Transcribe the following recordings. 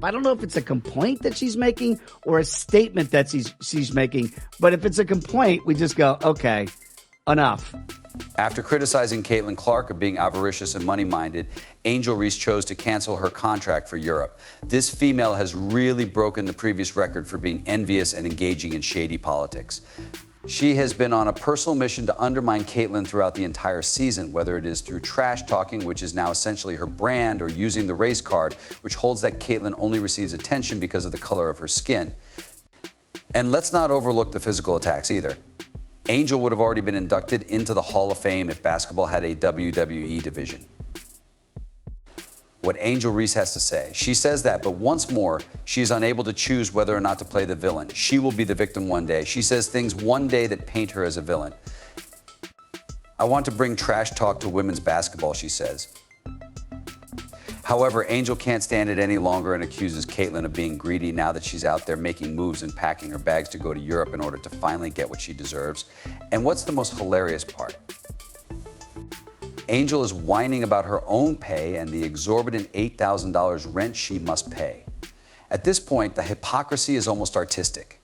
I don't know if it's a complaint that she's making or a statement that she's making, but if it's a complaint, we just go, okay, enough. After criticizing Caitlin Clark of being avaricious and money-minded, Angel Reese chose to cancel her contract for Europe. This female has really broken the previous record for being envious and engaging in shady politics. She has been on a personal mission to undermine Caitlin throughout the entire season, whether it is through trash talking, which is now essentially her brand, or using the race card, which holds that Caitlin only receives attention because of the color of her skin. And let's not overlook the physical attacks either. Angel would have already been inducted into the Hall of Fame if basketball had a WWE division. What Angel Reese has to say. She says that, but once more, she is unable to choose whether or not to play the villain. She will be the victim one day. She says things one day that paint her as a villain. I want to bring trash talk to women's basketball, she says. However, Angel can't stand it any longer and accuses Caitlin of being greedy now that she's out there making moves and packing her bags to go to Europe in order to finally get what she deserves. And what's the most hilarious part? Angel is whining about her own pay and the exorbitant $8,000 rent she must pay. At this point, the hypocrisy is almost artistic.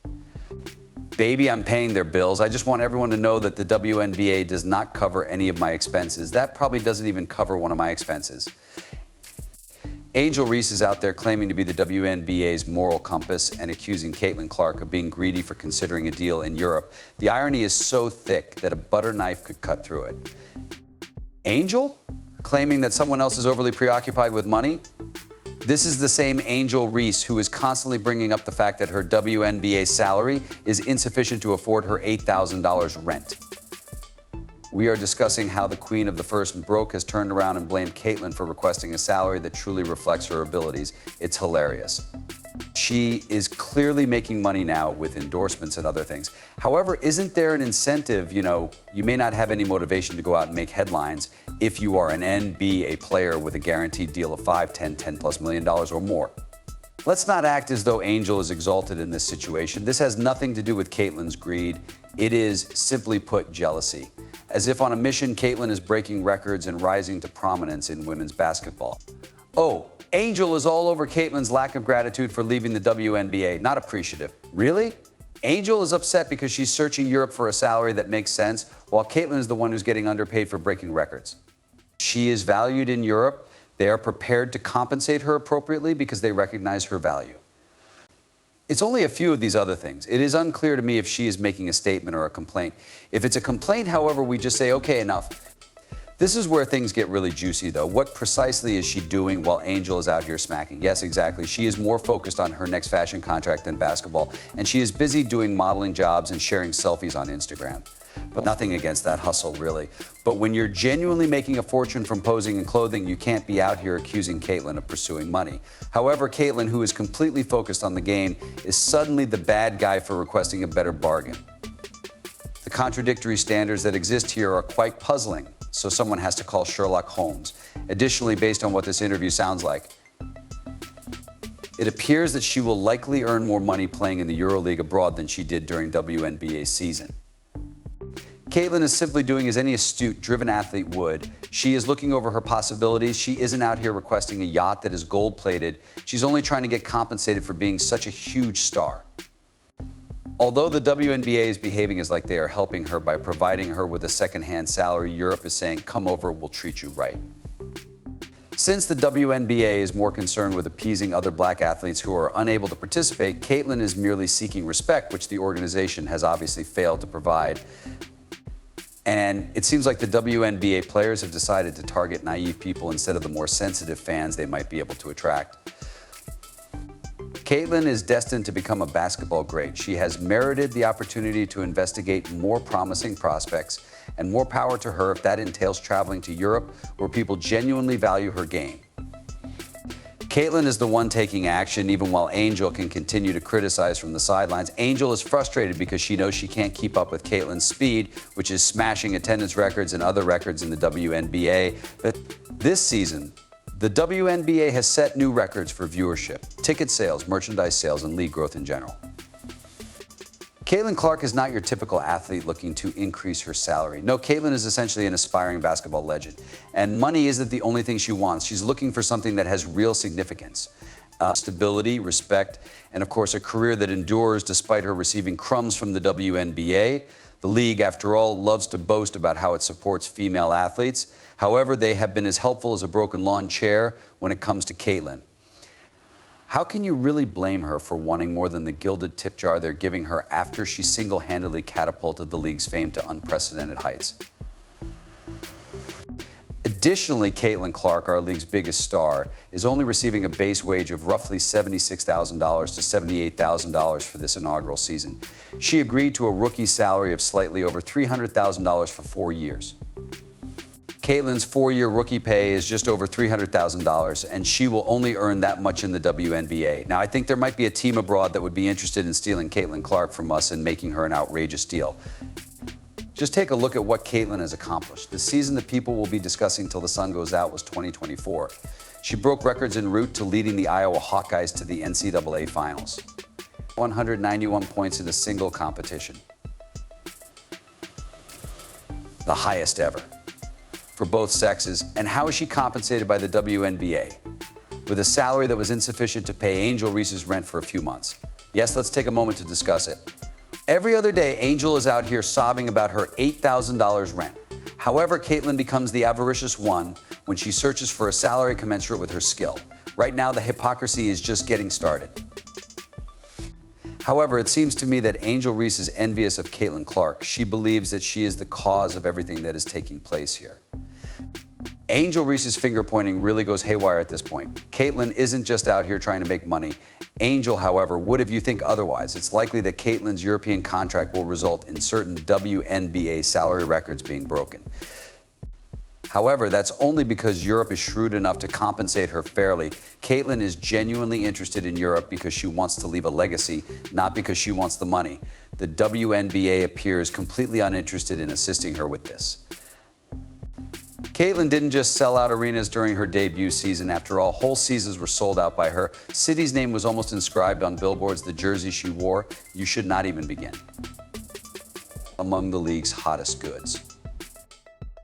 Baby, I'm paying their bills. I just want everyone to know that the WNBA does not cover any of my expenses. That probably doesn't even cover one of my expenses. Angel Reese is out there claiming to be the WNBA's moral compass and accusing Caitlin Clark of being greedy for considering a deal in Europe. The irony is so thick that a butter knife could cut through it. Angel? Claiming that someone else is overly preoccupied with money? This is the same Angel Reese who is constantly bringing up the fact that her WNBA salary is insufficient to afford her $8,000 rent. We are discussing how the queen of the first broke has turned around and blamed Caitlin for requesting a salary that truly reflects her abilities. It's hilarious. She is clearly making money now with endorsements and other things. However, isn't there an incentive? You may not have any motivation to go out and make headlines if you are an NBA player with a guaranteed deal of $5, $10, $10+ million or more. Let's not act as though Angel is exalted in this situation. This has nothing to do with Caitlin's greed. It is, simply put, jealousy. As if on a mission, Caitlin is breaking records and rising to prominence in women's basketball. Oh, Angel is all over Caitlin's lack of gratitude for leaving the WNBA. Not appreciative. Really? Angel is upset because she's searching Europe for a salary that makes sense, while Caitlin is the one who's getting underpaid for breaking records. She is valued in Europe. They are prepared to compensate her appropriately because they recognize her value. It's only a few of these other things. It is unclear to me if she is making a statement or a complaint. If it's a complaint, however, we just say, okay, enough. This is where things get really juicy, though. What precisely is she doing while Angel is out here smacking? Yes, exactly. She is more focused on her next fashion contract than basketball, and she is busy doing modeling jobs and sharing selfies on Instagram. But nothing against that hustle, really. But when you're genuinely making a fortune from posing in clothing, you can't be out here accusing Caitlin of pursuing money. However, Caitlin, who is completely focused on the game, is suddenly the bad guy for requesting a better bargain. The contradictory standards that exist here are quite puzzling, so someone has to call Sherlock Holmes. Additionally, based on what this interview sounds like, it appears that she will likely earn more money playing in the EuroLeague abroad than she did during WNBA season. Caitlin is simply doing as any astute, driven athlete would. She is looking over her possibilities. She isn't out here requesting a yacht that is gold-plated. She's only trying to get compensated for being such a huge star. Although the WNBA is behaving as like they are helping her by providing her with a second-hand salary, Europe is saying, come over, we'll treat you right. Since the WNBA is more concerned with appeasing other black athletes who are unable to participate, Caitlin is merely seeking respect, which the organization has obviously failed to provide. And it seems like the WNBA players have decided to target naive people instead of the more sensitive fans they might be able to attract. Caitlin is destined to become a basketball great. She has merited the opportunity to investigate more promising prospects, and more power to her if that entails traveling to Europe, where people genuinely value her game. Caitlin is the one taking action, even while Angel can continue to criticize from the sidelines. Angel is frustrated because she knows she can't keep up with Caitlin's speed, which is smashing attendance records and other records in the WNBA. But this season, the WNBA has set new records for viewership, ticket sales, merchandise sales, and league growth in general. Caitlin Clark is not your typical athlete looking to increase her salary. No, Caitlin is essentially an aspiring basketball legend. And money isn't the only thing she wants. She's looking for something that has real significance. Stability, respect, and of course, a career that endures despite her receiving crumbs from the WNBA. The league, after all, loves to boast about how it supports female athletes. However, they have been as helpful as a broken lawn chair when it comes to Caitlin. How can you really blame her for wanting more than the gilded tip jar they're giving her after she single-handedly catapulted the league's fame to unprecedented heights? Additionally, Caitlin Clark, our league's biggest star, is only receiving a base wage of roughly $76,000 to $78,000 for this inaugural season. She agreed to a rookie salary of slightly over $300,000 for 4 years. Caitlin's 4-year rookie pay is just over $300,000, and she will only earn that much in the WNBA. Now, I think there might be a team abroad that would be interested in stealing Caitlin Clark from us and making her an outrageous deal. Just take a look at what Caitlin has accomplished. The season that people will be discussing till the sun goes out was 2024. She broke records en route to leading the Iowa Hawkeyes to the NCAA Finals. 191 points in a single competition. The highest ever for both sexes. And how is she compensated by the WNBA? With a salary that was insufficient to pay Angel Reese's rent for a few months. Yes, let's take a moment to discuss it. Every other day, Angel is out here sobbing about her $8,000 rent. However, Caitlin becomes the avaricious one when she searches for a salary commensurate with her skill. Right now, the hypocrisy is just getting started. However, it seems to me that Angel Reese is envious of Caitlin Clark. She believes that she is the cause of everything that is taking place here. Angel Reese's finger pointing really goes haywire at this point. Caitlin isn't just out here trying to make money. Angel, however, would if you think otherwise. It's likely that Caitlin's European contract will result in certain WNBA salary records being broken. However, that's only because Europe is shrewd enough to compensate her fairly. Caitlin is genuinely interested in Europe because she wants to leave a legacy, not because she wants the money. The WNBA appears completely uninterested in assisting her with this. Caitlin didn't just sell out arenas during her debut season. After all, whole seasons were sold out by her. City's name was almost inscribed on billboards. The jersey she wore, you should not even begin. Among the league's hottest goods.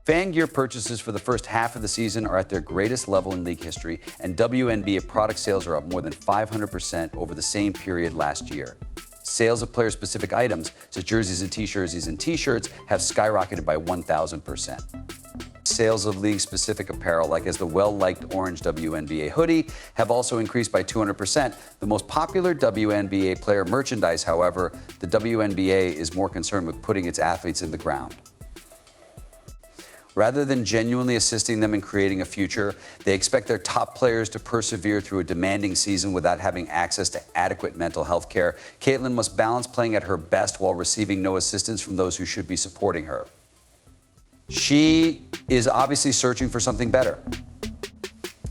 Fan gear purchases for the first half of the season are at their greatest level in league history, and WNBA product sales are up more than 500% over the same period last year. Sales of player-specific items, such as jerseys and t-shirts, have skyrocketed by 1,000%. Sales of league-specific apparel, like as the well-liked orange WNBA hoodie, have also increased by 200%. The most popular WNBA player merchandise, however, the WNBA is more concerned with putting its athletes in the ground. Rather than genuinely assisting them in creating a future, they expect their top players to persevere through a demanding season without having access to adequate mental health care. Caitlin must balance playing at her best while receiving no assistance from those who should be supporting her. She is obviously searching for something better.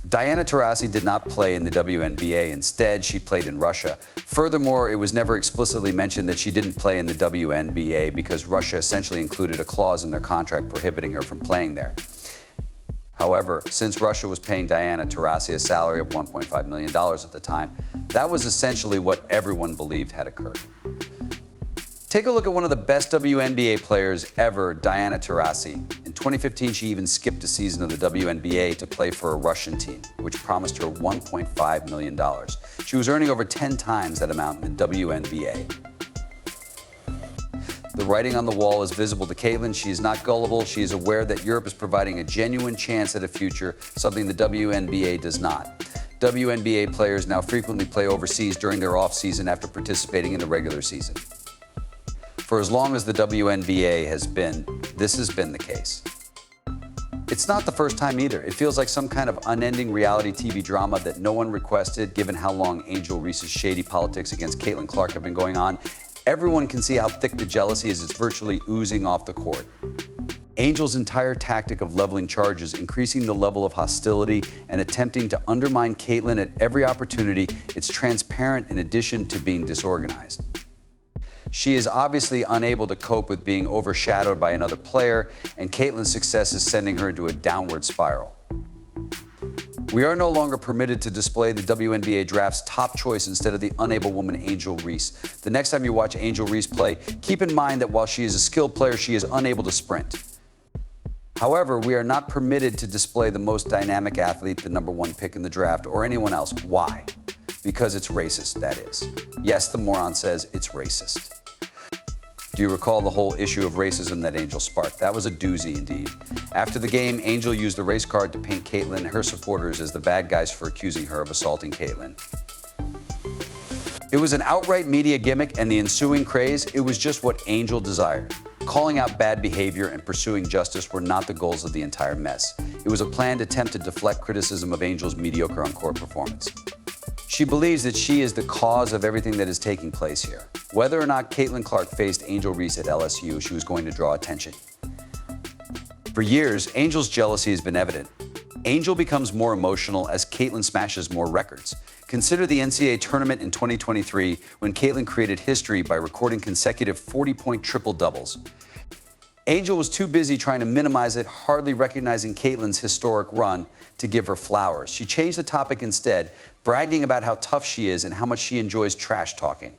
Diana Taurasi did not play in the WNBA. Instead, she played in Russia. Furthermore, it was never explicitly mentioned that she didn't play in the WNBA because Russia essentially included a clause in their contract prohibiting her from playing there. However, since Russia was paying Diana Taurasi a salary of $1.5 million at the time, that was essentially what everyone believed had occurred. Take a look at one of the best WNBA players ever, Diana Taurasi. In 2015, she even skipped a season of the WNBA to play for a Russian team, which promised her $1.5 million. She was earning over 10 times that amount in the WNBA. The writing on the wall is visible to Caitlin. She is not gullible. She is aware that Europe is providing a genuine chance at a future, something the WNBA does not. WNBA players now frequently play overseas during their off-season after participating in the regular season. For as long as the WNBA has been, this has been the case. It's not the first time either. It feels like some kind of unending reality TV drama that no one requested, given how long Angel Reese's shady politics against Caitlin Clark have been going on. Everyone can see how thick the jealousy is. It's virtually oozing off the court. Angel's entire tactic of leveling charges, increasing the level of hostility, and attempting to undermine Caitlin at every opportunity, it's transparent in addition to being disorganized. She is obviously unable to cope with being overshadowed by another player, and Caitlin's success is sending her into a downward spiral. We are no longer permitted to display the WNBA draft's top choice instead of the unable woman Angel Reese. The next time you watch Angel Reese play, keep in mind that while she is a skilled player, she is unable to sprint. However, we are not permitted to display the most dynamic athlete, the #1 pick in the draft, or anyone else. Why? Because it's racist, that is. Yes, the moron says it's racist. Do you recall the whole issue of racism that Angel sparked? That was a doozy indeed. After the game, Angel used a race card to paint Caitlyn and her supporters as the bad guys for accusing her of assaulting Caitlyn. It was an outright media gimmick, and the ensuing craze, it was just what Angel desired. Calling out bad behavior and pursuing justice were not the goals of the entire mess. It was a planned attempt to deflect criticism of Angel's mediocre on-court performance. She believes that she is the cause of everything that is taking place here. Whether or not Caitlin Clark faced Angel Reese at LSU, she was going to draw attention. For years, Angel's jealousy has been evident. Angel becomes more emotional as Caitlin smashes more records. Consider the NCAA tournament in 2023 when Caitlin created history by recording consecutive 40-point triple-doubles. Angel was too busy trying to minimize it, hardly recognizing Caitlin's historic run to give her flowers. She changed the topic instead, bragging about how tough she is and how much she enjoys trash talking.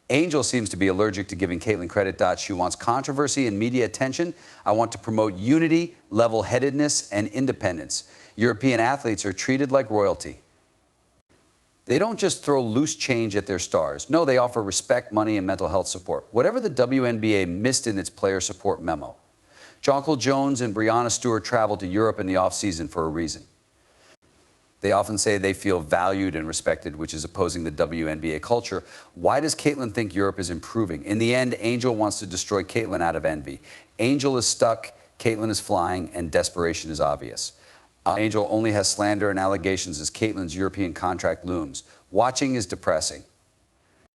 Angel seems to be allergic to giving Caitlin credit. She wants controversy and media attention. I want to promote unity, level-headedness, and independence. European athletes are treated like royalty. They don't just throw loose change at their stars. No, they offer respect, money, and mental health support. Whatever the WNBA missed in its player support memo. Jonquil Jones and Breanna Stewart traveled to Europe in the offseason for a reason. They often say they feel valued and respected, which is opposing the WNBA culture. Why does Caitlin think Europe is improving? In the end, Angel wants to destroy Caitlin out of envy. Angel is stuck, Caitlin is flying, and desperation is obvious. Angel only has slander and allegations as Caitlin's European contract looms. Watching is depressing.